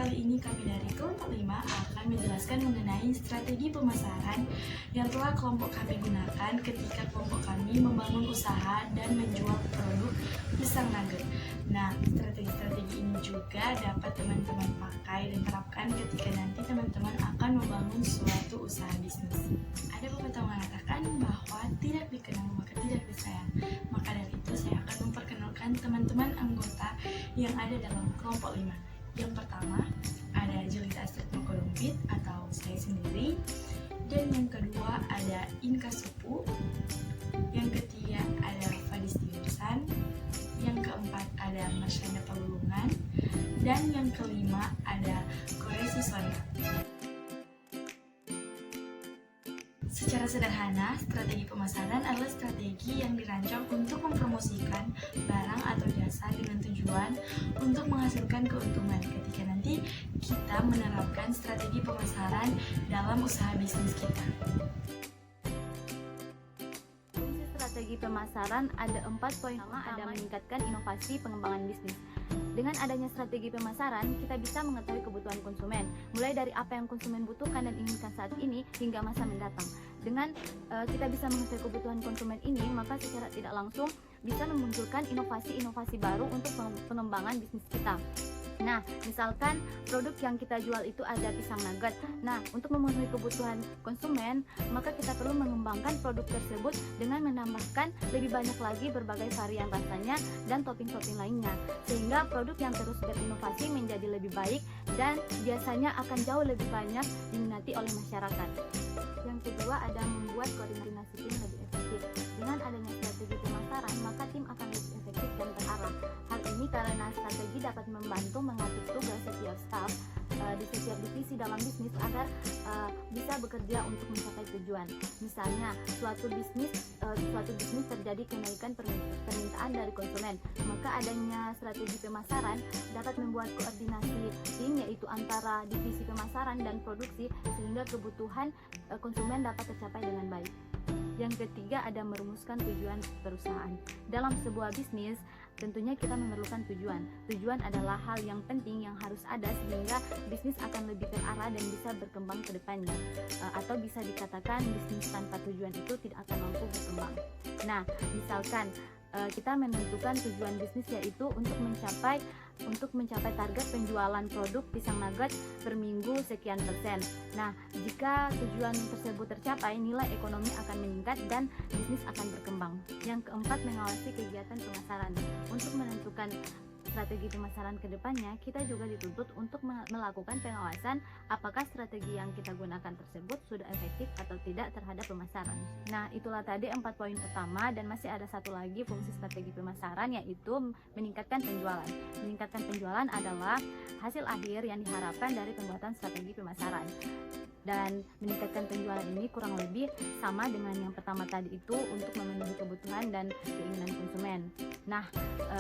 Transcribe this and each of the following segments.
kali ini kami dari kelompok 5 akan menjelaskan mengenai strategi pemasaran yang telah kelompok kami gunakan ketika kelompok kami membangun usaha dan menjual produk pisang nugget. Nah, strategi-strategi ini juga dapat teman-teman pakai dan terapkan ketika nanti teman-teman akan membangun suatu usaha bisnis. Ada pepatah mengatakan bahwa tidak dikenal maka tidak disayang. Maka dari itu saya akan memperkenalkan teman-teman anggota yang ada dalam kelompok 5. Yang pertama ada Julita Astrid Mokolompit atau saya sendiri, dan yang kedua ada Inka Supu, yang ketiga ada Fadis Diursan, yang keempat ada Marsyanda Palulungan, dan yang kelima ada Koresi Sonda. Secara sederhana, strategi pemasaran adalah strategi yang dirancang untuk mempromosikan barang atau jasa dengan tujuan untuk menghasilkan keuntungan ketika nanti kita menerapkan strategi pemasaran dalam usaha bisnis kita. Strategi pemasaran ada 4 poin utama. Ada meningkatkan inovasi pengembangan bisnis. Dengan adanya strategi pemasaran, kita bisa mengetahui kebutuhan konsumen, mulai dari apa yang konsumen butuhkan dan inginkan saat ini hingga masa mendatang. Dengan kita bisa mengetahui kebutuhan konsumen ini, maka secara tidak langsung bisa memunculkan inovasi-inovasi baru untuk pengembangan bisnis kita. Nah, misalkan produk yang kita jual itu ada pisang nugget. Nah, untuk memenuhi kebutuhan konsumen, maka kita perlu mengembangkan produk tersebut dengan menambahkan lebih banyak lagi berbagai varian rasanya dan topping-topping lainnya, sehingga produk yang terus berinovasi menjadi lebih baik dan biasanya akan jauh lebih banyak diminati oleh masyarakat. Yang kedua ada membuat koordinasi tim lebih efektif. Dengan adanya strategi pemasaran, maka tim akan lebih efektif dan terarah. Hal ini karena strategi dapat membantu mengatur tugas setiap staf di setiap divisi dalam bisnis agar bisa bekerja untuk mencapai tujuan. Misalnya, suatu bisnis terjadi kenaikan permintaan dari konsumen, maka adanya strategi pemasaran dapat membuat koordinasi tim, yaitu antara divisi pemasaran dan produksi, sehingga kebutuhan konsumen dapat tercapai dengan baik. Yang ketiga ada merumuskan tujuan perusahaan. Dalam sebuah bisnis, tentunya kita memerlukan tujuan. Tujuan adalah hal yang penting yang harus ada sehingga bisnis akan lebih terarah dan bisa berkembang ke depannya. Atau bisa dikatakan bisnis tanpa tujuan itu tidak akan mampu berkembang. Nah, misalkan kita menentukan tujuan bisnis yaitu untuk mencapai target penjualan produk pisang nugget per minggu sekian persen. Nah, jika tujuan tersebut tercapai, nilai ekonomi akan meningkat dan bisnis akan berkembang. Yang keempat, mengawasi kegiatan pemasaran. Untuk menentukan strategi pemasaran ke depannya, kita juga dituntut untuk melakukan pengawasan apakah strategi yang kita gunakan tersebut sudah efektif atau tidak terhadap pemasaran. Nah, itulah tadi 4 poin utama, dan masih ada satu lagi fungsi strategi pemasaran, yaitu meningkatkan penjualan. Meningkatkan penjualan adalah hasil akhir yang diharapkan dari pembuatan strategi pemasaran. Dan meningkatkan penjualan ini kurang lebih sama dengan yang pertama tadi itu, untuk memenuhi kebutuhan dan keinginan konsumen. Nah,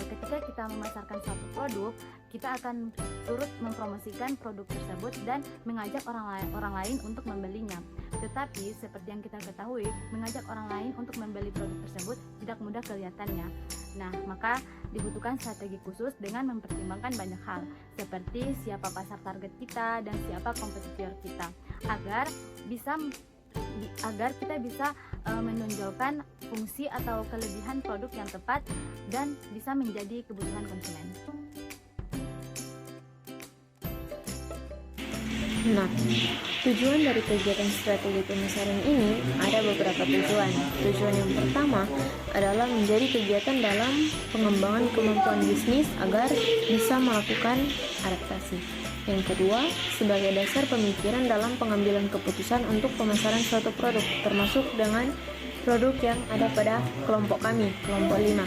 ketika kita memasarkan suatu produk, kita akan turut mempromosikan produk tersebut dan mengajak orang lain untuk membelinya. Tetapi seperti yang kita ketahui, mengajak orang lain untuk membeli produk tersebut tidak mudah kelihatannya. Nah, maka dibutuhkan strategi khusus dengan mempertimbangkan banyak hal, seperti siapa pasar target kita dan siapa kompetitor kita, agar kita bisa menonjolkan fungsi atau kelebihan produk yang tepat dan bisa menjadi kebutuhan konsumen. Nah, tujuan dari kegiatan strategi pemasaran ini ada beberapa tujuan. Tujuan yang pertama adalah menjadi kegiatan dalam pengembangan kemampuan bisnis agar bisa melakukan adaptasi. Yang kedua, sebagai dasar pemikiran dalam pengambilan keputusan untuk pemasaran suatu produk, termasuk dengan produk yang ada pada kelompok kami, kelompok 5.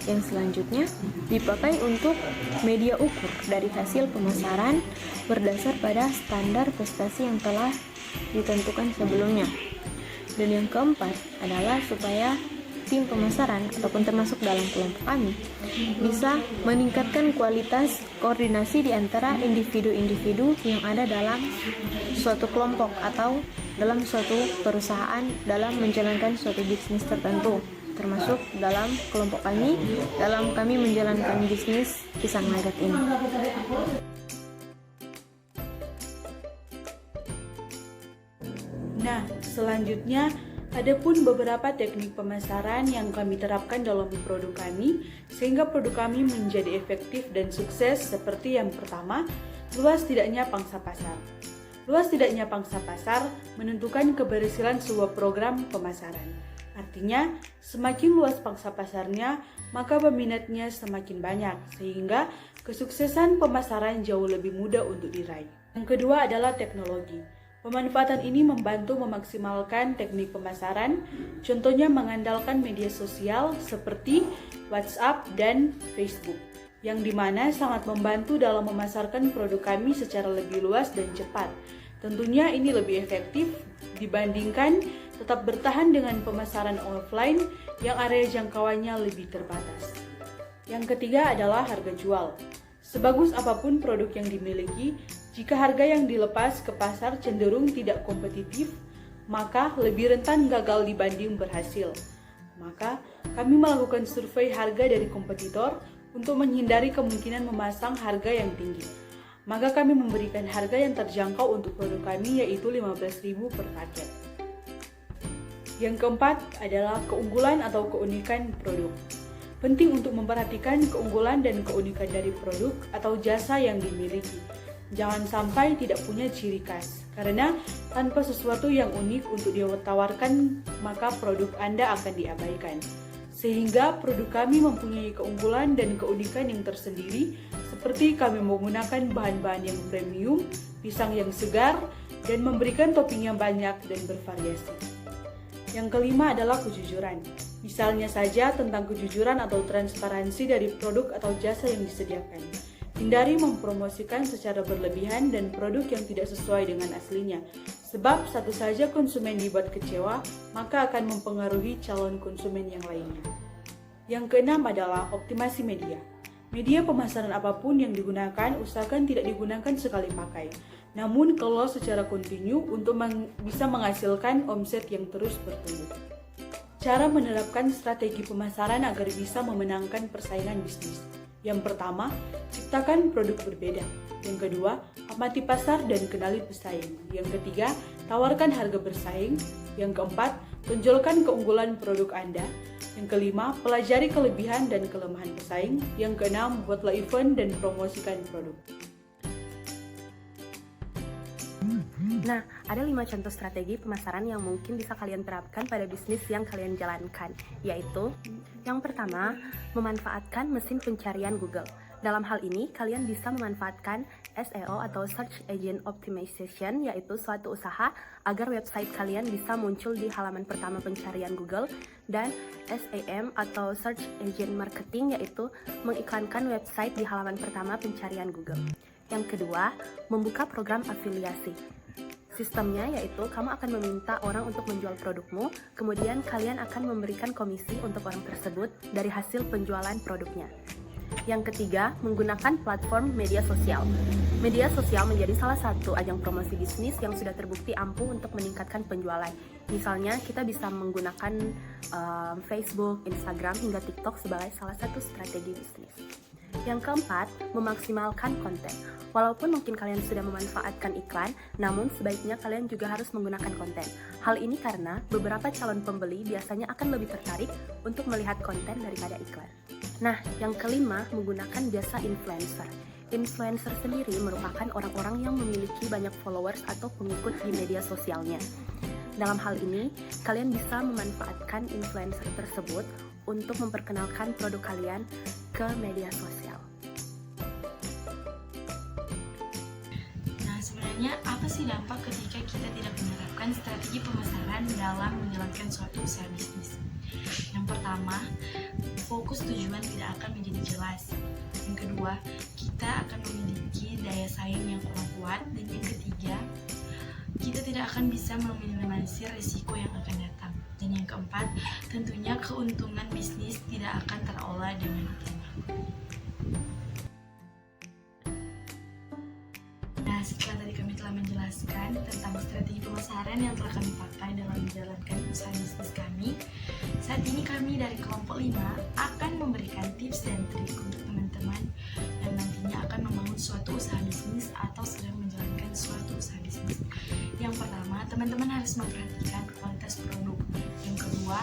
Yang selanjutnya, dipakai untuk media ukur dari hasil pemasaran berdasar pada standar prestasi yang telah ditentukan sebelumnya. Dan yang keempat adalah supaya tim pemasaran ataupun termasuk dalam kelompok kami bisa meningkatkan kualitas koordinasi di antara individu-individu yang ada dalam suatu kelompok atau dalam suatu perusahaan dalam menjalankan suatu bisnis tertentu, termasuk dalam kelompok kami dalam kami menjalankan bisnis pisang nugget ini. Nah, selanjutnya ada pun beberapa teknik pemasaran yang kami terapkan dalam produk kami sehingga produk kami menjadi efektif dan sukses seperti yang pertama, luas tidaknya pangsa pasar. Luas tidaknya pangsa pasar menentukan keberhasilan sebuah program pemasaran. Artinya, semakin luas pangsa pasarnya, maka peminatnya semakin banyak sehingga kesuksesan pemasaran jauh lebih mudah untuk diraih. Yang kedua adalah teknologi. Pemanfaatan ini membantu memaksimalkan teknik pemasaran, contohnya mengandalkan media sosial seperti WhatsApp dan Facebook, yang dimana sangat membantu dalam memasarkan produk kami secara lebih luas dan cepat. Tentunya ini lebih efektif dibandingkan tetap bertahan dengan pemasaran offline yang area jangkauannya lebih terbatas. Yang ketiga adalah harga jual. Sebagus apapun produk yang dimiliki, jika harga yang dilepas ke pasar cenderung tidak kompetitif, maka lebih rentan gagal dibanding berhasil. Maka, kami melakukan survei harga dari kompetitor untuk menghindari kemungkinan memasang harga yang tinggi. Maka kami memberikan harga yang terjangkau untuk produk kami yaitu 15.000 per paket. Yang keempat adalah keunggulan atau keunikan produk. Penting untuk memperhatikan keunggulan dan keunikan dari produk atau jasa yang dimiliki. Jangan sampai tidak punya ciri khas, karena tanpa sesuatu yang unik untuk ditawarkan, maka produk Anda akan diabaikan. Sehingga produk kami mempunyai keunggulan dan keunikan yang tersendiri, seperti kami menggunakan bahan-bahan yang premium, pisang yang segar, dan memberikan topping yang banyak dan bervariasi. Yang kelima adalah kejujuran. Misalnya saja tentang kejujuran atau transparansi dari produk atau jasa yang disediakan. Hindari mempromosikan secara berlebihan dan produk yang tidak sesuai dengan aslinya. Sebab satu saja konsumen dibuat kecewa, maka akan mempengaruhi calon konsumen yang lainnya. Yang keenam adalah optimasi media. Media pemasaran apapun yang digunakan, usahakan tidak digunakan sekali pakai. Namun kalau secara kontinu untuk bisa menghasilkan omset yang terus bertumbuh. Cara menerapkan strategi pemasaran agar bisa memenangkan persaingan bisnis. Yang pertama, ciptakan produk berbeda. Yang kedua, amati pasar dan kenali pesaing. Yang ketiga, tawarkan harga bersaing. Yang keempat, tonjolkan keunggulan produk Anda. Yang kelima, pelajari kelebihan dan kelemahan pesaing. Yang keenam, buatlah event dan promosikan produk. Nah, ada 5 contoh strategi pemasaran yang mungkin bisa kalian terapkan pada bisnis yang kalian jalankan, yaitu yang pertama, memanfaatkan mesin pencarian Google. Dalam hal ini, kalian bisa memanfaatkan SEO atau Search Engine Optimization, yaitu suatu usaha agar website kalian bisa muncul di halaman pertama pencarian Google, dan SEM atau Search Engine Marketing, yaitu mengiklankan website di halaman pertama pencarian Google. Yang kedua, membuka program afiliasi. Sistemnya yaitu kamu akan meminta orang untuk menjual produkmu, kemudian kalian akan memberikan komisi untuk orang tersebut dari hasil penjualan produknya. Yang ketiga, menggunakan platform media sosial. Media sosial menjadi salah satu ajang promosi bisnis yang sudah terbukti ampuh untuk meningkatkan penjualan. Misalnya, kita bisa menggunakan Facebook, Instagram, hingga TikTok sebagai salah satu strategi bisnis. Yang keempat, memaksimalkan konten. Walaupun mungkin kalian sudah memanfaatkan iklan, namun sebaiknya kalian juga harus menggunakan konten. Hal ini karena beberapa calon pembeli biasanya akan lebih tertarik untuk melihat konten daripada iklan. Nah, yang kelima, menggunakan jasa influencer. Influencer sendiri merupakan orang-orang yang memiliki banyak followers atau pengikut di media sosialnya. Dalam hal ini, kalian bisa memanfaatkan influencer tersebut untuk memperkenalkan produk kalian ke media sosial. Nah, sebenarnya apa sih dampak ketika kita tidak menerapkan strategi pemasaran dalam menjalankan suatu usaha bisnis? Yang pertama, fokus tujuan tidak akan menjadi jelas. Yang kedua, kita akan memiliki daya saing yang kurang kuat. Dan yang ketiga, kita tidak akan bisa meminimalisir risiko yang akan datang. Dan yang keempat, tentunya keuntungan bisnis tidak akan terolah dengan optimal. Nah, setelah tadi kami telah menjelaskan tentang strategi pemasaran yang telah kami pakai dalam menjalankan usaha bisnis kami, saat ini kami dari kelompok 5 akan memberikan tips dan trik untuk teman-teman yang nantinya akan membangun suatu usaha bisnis atau sedang menjalankan suatu usaha bisnis. Yang pertama, teman-teman harus harus memperhatikan kualitas produk. Yang kedua,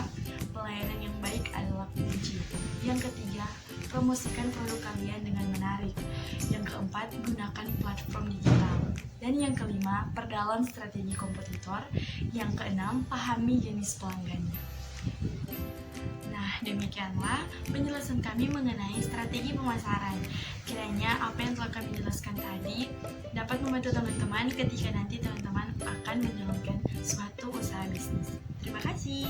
pelayanan yang baik adalah kunci. Yang ketiga, promosikan produk kalian dengan menarik. Yang keempat, gunakan platform digital. Dan yang kelima, perdalam strategi kompetitor. Yang keenam, pahami jenis pelanggannya. Nah, demikianlah penjelasan kami mengenai strategi pemasaran. Kiranya apa yang telah kami jelaskan tadi dapat membantu teman-teman ketika nanti teman-teman akan menjalankan suatu usaha bisnis. Terima kasih.